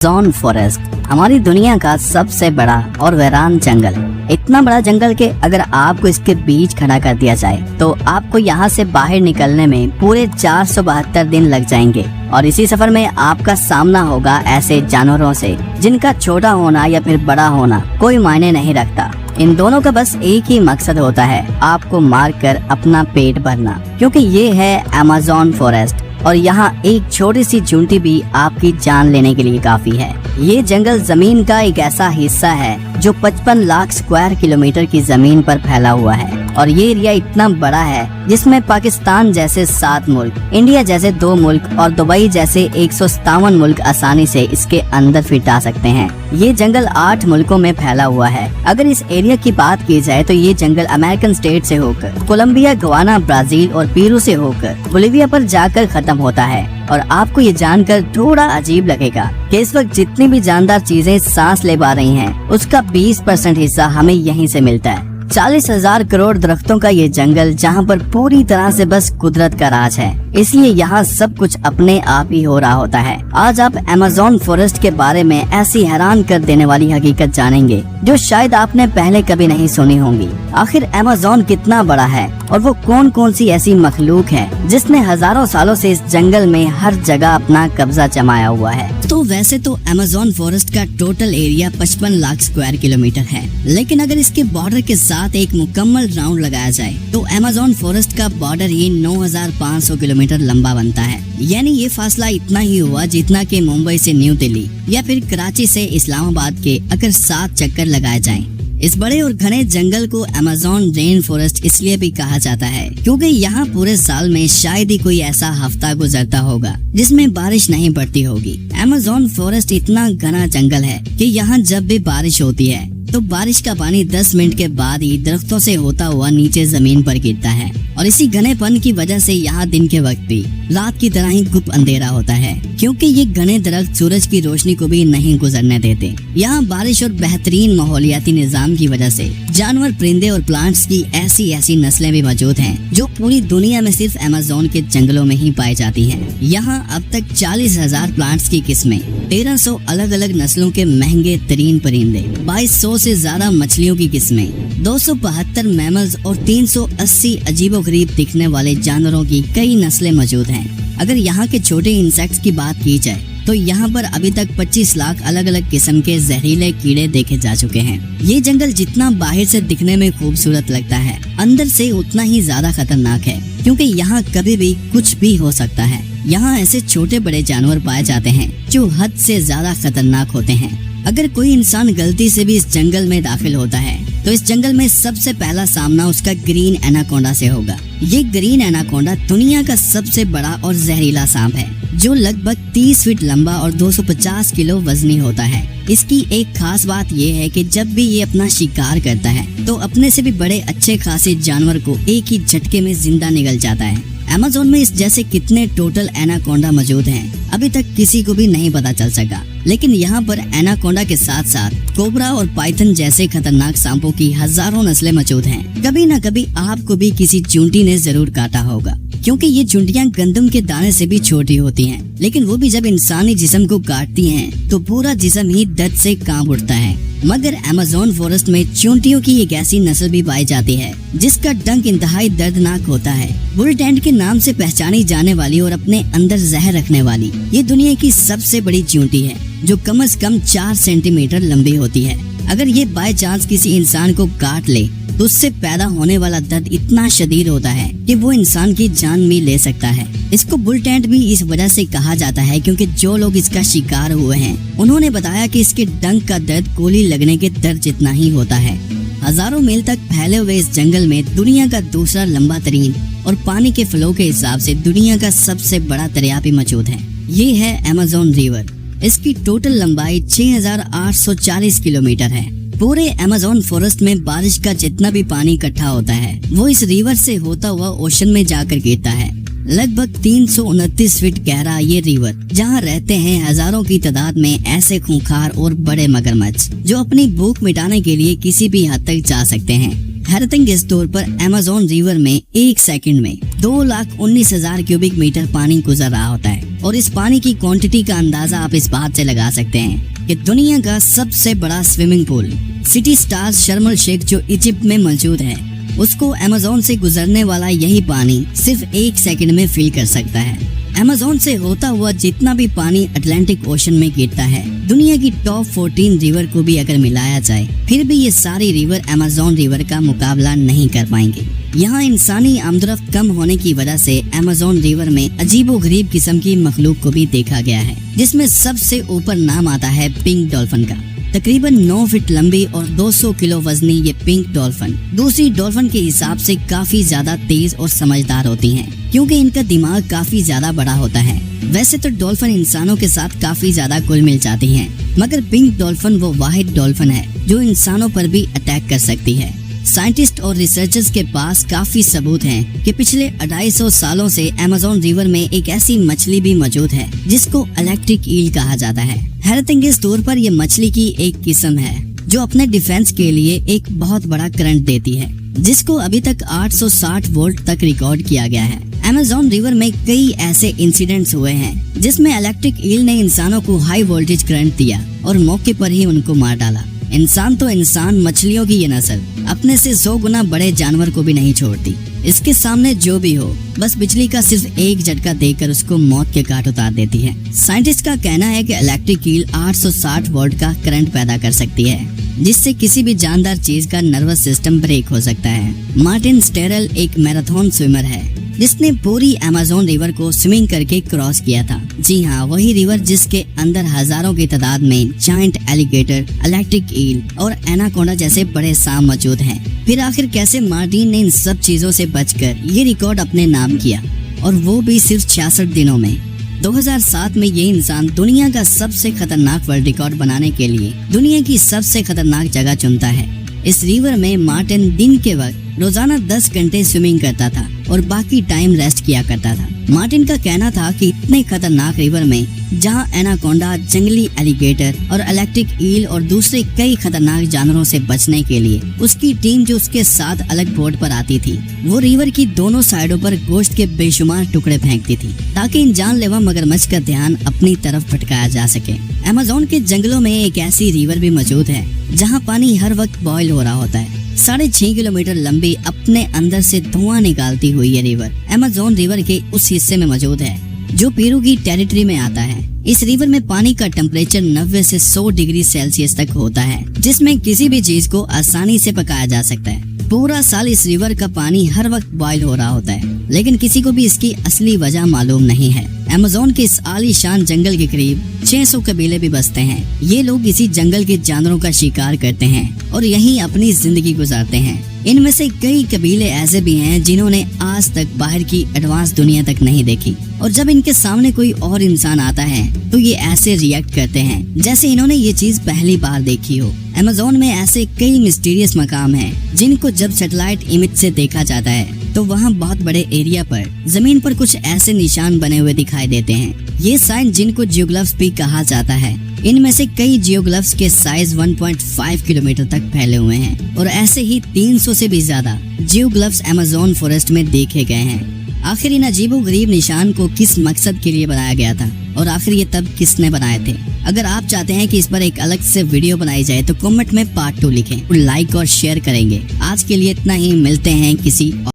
Amazon forest हमारी दुनिया का सबसे बड़ा और वीरान जंगल। इतना बड़ा जंगल के अगर आपको इसके बीच खड़ा कर दिया जाए तो आपको यहाँ से बाहर निकलने में पूरे 472 दिन लग जाएंगे। और इसी सफर में आपका सामना होगा ऐसे जानवरों से जिनका छोटा होना या फिर बड़ा होना कोई मायने नहीं रखता। इन दोनों का बस एक ही मकसद होता है, आपको मारकर अपना पेट भरना, क्योंकि ये है अमेज़न फॉरेस्ट। और यहाँ एक छोटी सी चूंटी भी आपकी जान लेने के लिए काफी है। ये जंगल जमीन का एक ऐसा हिस्सा है जो 55 लाख स्क्वायर किलोमीटर की जमीन पर फैला हुआ है। और ये एरिया इतना बड़ा है जिसमें पाकिस्तान जैसे 7 मुल्क, इंडिया जैसे 2 मुल्क और दुबई जैसे 157 मुल्क आसानी से इसके अंदर फिट आ सकते हैं। ये जंगल 8 मुल्कों में फैला हुआ है। अगर इस एरिया की बात की जाए तो ये जंगल अमेरिकन स्टेट से होकर कोलंबिया, गवाना, ब्राजील और पेरू से होकर बोलिविया पर जाकर खत्म होता है। और आपको ये जानकर थोड़ा अजीब लगेगा कि इस वक्त जितनी भी जानदार चीजें सांस ले पा रही हैं, उसका 20% हिस्सा हमें यहीं से मिलता है। 40,000 करोड़ दरख्तों का ये जंगल जहाँ पर पूरी तरह से बस कुदरत का राज है, इसलिए यहाँ सब कुछ अपने आप ही हो रहा होता है। आज आप अमेज़न फॉरेस्ट के बारे में ऐसी हैरान कर देने वाली हकीकत जानेंगे जो शायद आपने पहले कभी नहीं सुनी होंगी। आखिर अमेज़न कितना बड़ा है और वो कौन कौन सी ऐसी मखलूक है जिसने हजारों सालों से इस जंगल में हर जगह अपना कब्जा जमाया हुआ है। तो वैसे तो अमेज़न फॉरेस्ट का total area 55 lakh square kilometre है, लेकिन अगर इसके बॉर्डर के साथ एक मुकम्मल राउंड लगाया जाए तो अमेज़न फॉरेस्ट का बॉर्डर ही 9,500 किलोमीटर लंबा बनता है। यानी ये फासला इतना ही हुआ जितना कि मुंबई से न्यू दिल्ली या फिर कराची से इस्लामाबाद के अगर 7 चक्कर लगाए जाएं। इस बड़े और घने जंगल को अमेज़न रेन फॉरेस्ट इसलिए भी कहा जाता है क्योंकि यहाँ पूरे साल में शायद ही कोई ऐसा हफ्ता गुजरता होगा जिसमें बारिश नहीं पड़ती होगी। अमेज़न फॉरेस्ट इतना घना जंगल है कि यहाँ जब भी बारिश होती है तो बारिश का पानी 10 मिनट के बाद ही दरख्तों से होता हुआ नीचे जमीन पर गिरता है। और इसी घनेपन की वजह से यहाँ दिन के वक्त भी रात की तरह ही गुप अंधेरा होता है, क्योंकि ये घने दरख्त सूरज की रोशनी को भी नहीं गुजरने देते। यहाँ बारिश और बेहतरीन माहौलियाती निजाम की वजह से जानवर, परिंदे और प्लांट्स की ऐसी नस्लें भी मौजूद हैं जो पूरी दुनिया में सिर्फ अमेज़न के जंगलों में ही पाई जाती हैं। यहाँ अब तक 40,000 प्लांट्स की किस्में, 1300 अलग अलग नस्लों के महंगे तरीन परिंदे, 2200 से ज्यादा मछलियों की किस्में, 272 मैमल्स और 380 अजीबोगरीब दिखने वाले जानवरों की कई नस्लें मौजूद हैं। अगर यहाँ के छोटे इंसेक्ट्स की बात की जाए तो यहाँ पर अभी तक 25 लाख अलग अलग किस्म के जहरीले कीड़े देखे जा चुके हैं। ये जंगल जितना बाहर से दिखने में खूबसूरत लगता है, अंदर से उतना ही ज्यादा खतरनाक है, क्योंकि यहाँ कभी भी कुछ भी हो सकता है। यहाँ ऐसे छोटे बड़े जानवर पाए जाते हैं जो हद से ज्यादा खतरनाक होते हैं। अगर कोई इंसान गलती से भी इस जंगल में दाखिल होता है तो इस जंगल में सबसे पहला सामना उसका ग्रीन एनाकोंडा से होगा। ये ग्रीन एनाकोंडा दुनिया का सबसे बड़ा और जहरीला सांप है जो लगभग 30 फीट लंबा और 250 किलो वजनी होता है। इसकी एक खास बात ये है कि जब भी ये अपना शिकार करता है तो अपने से भी बड़े अच्छे खासे जानवर को एक ही झटके में जिंदा निगल जाता है। अमेज़न में इस जैसे कितने टोटल एनाकोंडा मौजूद हैं अभी तक किसी को भी नहीं पता चल सका, लेकिन यहाँ पर एनाकोंडा के साथ साथ कोबरा और पाइथन जैसे खतरनाक सांपों की हजारों नस्लें मौजूद हैं। कभी न कभी आपको भी किसी चूंटी ने जरूर काटा होगा, क्योंकि ये चूंटियां गंदम के दाने से भी छोटी होती हैं, लेकिन वो भी जब इंसानी जिस्म को काटती हैं तो पूरा जिस्म ही दर्द से कांप उठता है। मगर अमेज़न फॉरेस्ट में चूंटियों की एक ऐसी नस्ल भी पाई जाती है जिसका डंक इंतहाई दर्दनाक होता है। बुल टेंट के नाम से पहचानी जाने वाली और अपने अंदर जहर रखने वाली ये दुनिया की सबसे बड़ी चूंटी है जो कम से कम 4 सेंटीमीटर लंबी होती है। अगर ये बाय चांस किसी इंसान को काट ले तो उससे पैदा होने वाला दर्द इतना शदीद होता है कि वो इंसान की जान भी ले सकता है। इसको बुल टेंट भी इस वजह से कहा जाता है क्योंकि जो लोग इसका शिकार हुए हैं उन्होंने बताया कि इसके डंक का दर्द गोली लगने के दर्द जितना ही होता है। हजारों मील तक फैले हुए इस जंगल में दुनिया का दूसरा लंबा तरीन और पानी के फ्लो के हिसाब से दुनिया का सबसे बड़ा दरिया भी मौजूद है। ये है अमेज़न रिवर। इसकी टोटल लंबाई 6,840 किलोमीटर है। पूरे अमेज़न फॉरेस्ट में बारिश का जितना भी पानी इकट्ठा होता है वो इस रिवर से होता हुआ ओशन में जाकर गिरता है। लगभग 329 फीट गहरा ये रिवर, जहाँ रहते हैं हजारों की तादाद में ऐसे खूंखार और बड़े मगरमच्छ जो अपनी भूख मिटाने के लिए किसी भी हद तक जा सकते हैं। हैरतंग इस तौर पर अमेज़न रिवर में एक सेकंड में 2,19,000 क्यूबिक मीटर पानी गुजर रहा होता है। और इस पानी की क्वांटिटी का अंदाजा आप इस बात से लगा सकते हैं कि दुनिया का सबसे बड़ा स्विमिंग पूल सिटी स्टार्स शर्म एल शेख जो इजिप्ट में मौजूद है, उसको अमेज़न से गुजरने वाला यही पानी सिर्फ एक सेकंड में फिल कर सकता है। अमेज़न से होता हुआ जितना भी पानी अटलांटिक ओशन में गिरता है, दुनिया की टॉप 14 रिवर को भी अगर मिलाया जाए, फिर भी ये सारी रिवर अमेज़न रिवर का मुकाबला नहीं कर पाएंगे। यहाँ इंसानी आमदरफ्त कम होने की वजह से अमेज़न रिवर में अजीबोगरीब किस्म की मखलूक को भी देखा गया है, जिसमें सबसे ऊपर नाम आता है पिंक डॉल्फिन का। तकरीबन 9 फीट लंबी और 200 किलो वजनी ये पिंक डॉल्फिन दूसरी डॉल्फिन के हिसाब से काफी ज्यादा तेज और समझदार होती हैं, क्योंकि इनका दिमाग काफी ज्यादा बड़ा होता है। वैसे तो डॉल्फिन इंसानों के साथ काफी ज्यादा घुल मिल जाती हैं, मगर पिंक डॉल्फिन वो वाहिद डॉल्फिन है जो इंसानों पर भी अटैक कर सकती है। साइंटिस्ट और रिसर्चर्स के पास काफी सबूत हैं कि पिछले 250 सालों से अमेज़न रिवर में एक ऐसी मछली भी मौजूद है जिसको इलेक्ट्रिक ईल कहा जाता है। हैरतअंगेज तौर पर यह मछली की एक किस्म है जो अपने डिफेंस के लिए एक बहुत बड़ा करंट देती है, जिसको अभी तक 860 वोल्ट तक रिकॉर्ड किया गया है। अमेज़न रिवर में कई ऐसे इंसिडेंट्स हुए हैं जिसमें इलेक्ट्रिक ईल ने इंसानों को हाई वोल्टेज करंट दिया और मौके पर ही उनको मार डाला। इंसान तो इंसान, मछलियों की ये नस्ल अपने से 100 गुना बड़े जानवर को भी नहीं छोड़ती। इसके सामने जो भी हो, बस बिजली का सिर्फ एक झटका देकर उसको मौत के घाट उतार देती है। साइंटिस्ट का कहना है कि इलेक्ट्रिक ईल 860 वोल्ट का करंट पैदा कर सकती है, जिससे किसी भी जानदार चीज का नर्वस सिस्टम ब्रेक हो सकता है। मार्टिन स्टेरल एक मैराथन स्विमर है जिसने पूरी अमेज़न रिवर को स्विमिंग करके क्रॉस किया था। जी हाँ, वही रिवर जिसके अंदर हजारों की तादाद में जायंट एलिगेटर, इलेक्ट्रिक ईल और एनाकोंडा जैसे बड़े सांप मौजूद हैं। फिर आखिर कैसे मार्टिन ने इन सब चीजों से बचकर ये रिकॉर्ड अपने नाम किया, और वो भी सिर्फ 66 दिनों में। 2007 में ये इंसान दुनिया का सबसे खतरनाक वर्ल्ड रिकॉर्ड बनाने के लिए दुनिया की सबसे खतरनाक जगह चुनता है। इस रिवर में मार्टिन दिन के वक्त रोजाना 10 घंटे स्विमिंग करता था और बाकी टाइम रेस्ट किया करता था। मार्टिन का कहना था कि इतने खतरनाक रिवर में जहां एनाकोंडा, जंगली एलिगेटर और इलेक्ट्रिक ईल और दूसरे कई खतरनाक जानवरों से बचने के लिए उसकी टीम जो उसके साथ अलग बोट पर आती थी, वो रिवर की दोनों साइडों पर गोश्त के बेशुमार टुकड़े फेंकती थी ताकि इन जानलेवा मगरमच्छ का ध्यान अपनी तरफ भटकाया जा सके। अमेज़न के जंगलों में एक ऐसी रिवर भी मौजूद है जहाँ पानी हर वक्त बॉयल हो रहा होता है। 6.5 किलोमीटर लंबी, अपने अंदर से धुआं निकालती हुई ये रिवर अमेज़न रिवर के उस हिस्से में मौजूद है जो पेरू की टेरिटरी में आता है। इस रिवर में पानी का टेम्परेचर 90 से 100 डिग्री सेल्सियस तक होता है, जिसमें किसी भी चीज को आसानी से पकाया जा सकता है। पूरा साल इस रिवर का पानी हर वक्त बॉयल हो रहा होता है, लेकिन किसी को भी इसकी असली वजह मालूम नहीं है। अमेज़न के इस आलीशान जंगल के करीब 600 कबीले भी बसते हैं। ये लोग इसी जंगल के जानवरों का शिकार करते हैं और यहीं अपनी जिंदगी गुजारते हैं। इनमें से कई कबीले ऐसे भी हैं जिन्होंने आज तक बाहर की एडवांस दुनिया तक नहीं देखी, और जब इनके सामने कोई और इंसान आता है तो ये ऐसे रिएक्ट करते हैं जैसे इन्होंने ये चीज पहली बार देखी हो। अमेज़न में ऐसे कई मिस्टीरियस मकाम हैं जिनको जब सैटेलाइट इमेज से देखा जाता है तो वहाँ बहुत बड़े एरिया पर जमीन पर कुछ ऐसे निशान बने हुए दिखाई देते हैं। ये साइन जिनको जियोग्लिफ्स भी कहा जाता है, इनमें से कई जियोग्लिफ्स के साइज 1.5 किलोमीटर तक फैले हुए हैं और ऐसे ही 300 से भी ज्यादा जियोग्लिफ्स अमेज़न फॉरेस्ट में देखे गए हैं। आखिर इन अजीबोगरीब निशान को किस मकसद के लिए बनाया गया था और आखिर ये तब किसने बनाए थे? अगर आप चाहते हैं कि इस पर एक अलग से वीडियो बनाई जाए तो कमेंट में पार्ट 2 लिखें और लाइक और शेयर करेंगे। आज के लिए इतना ही, मिलते हैं किसी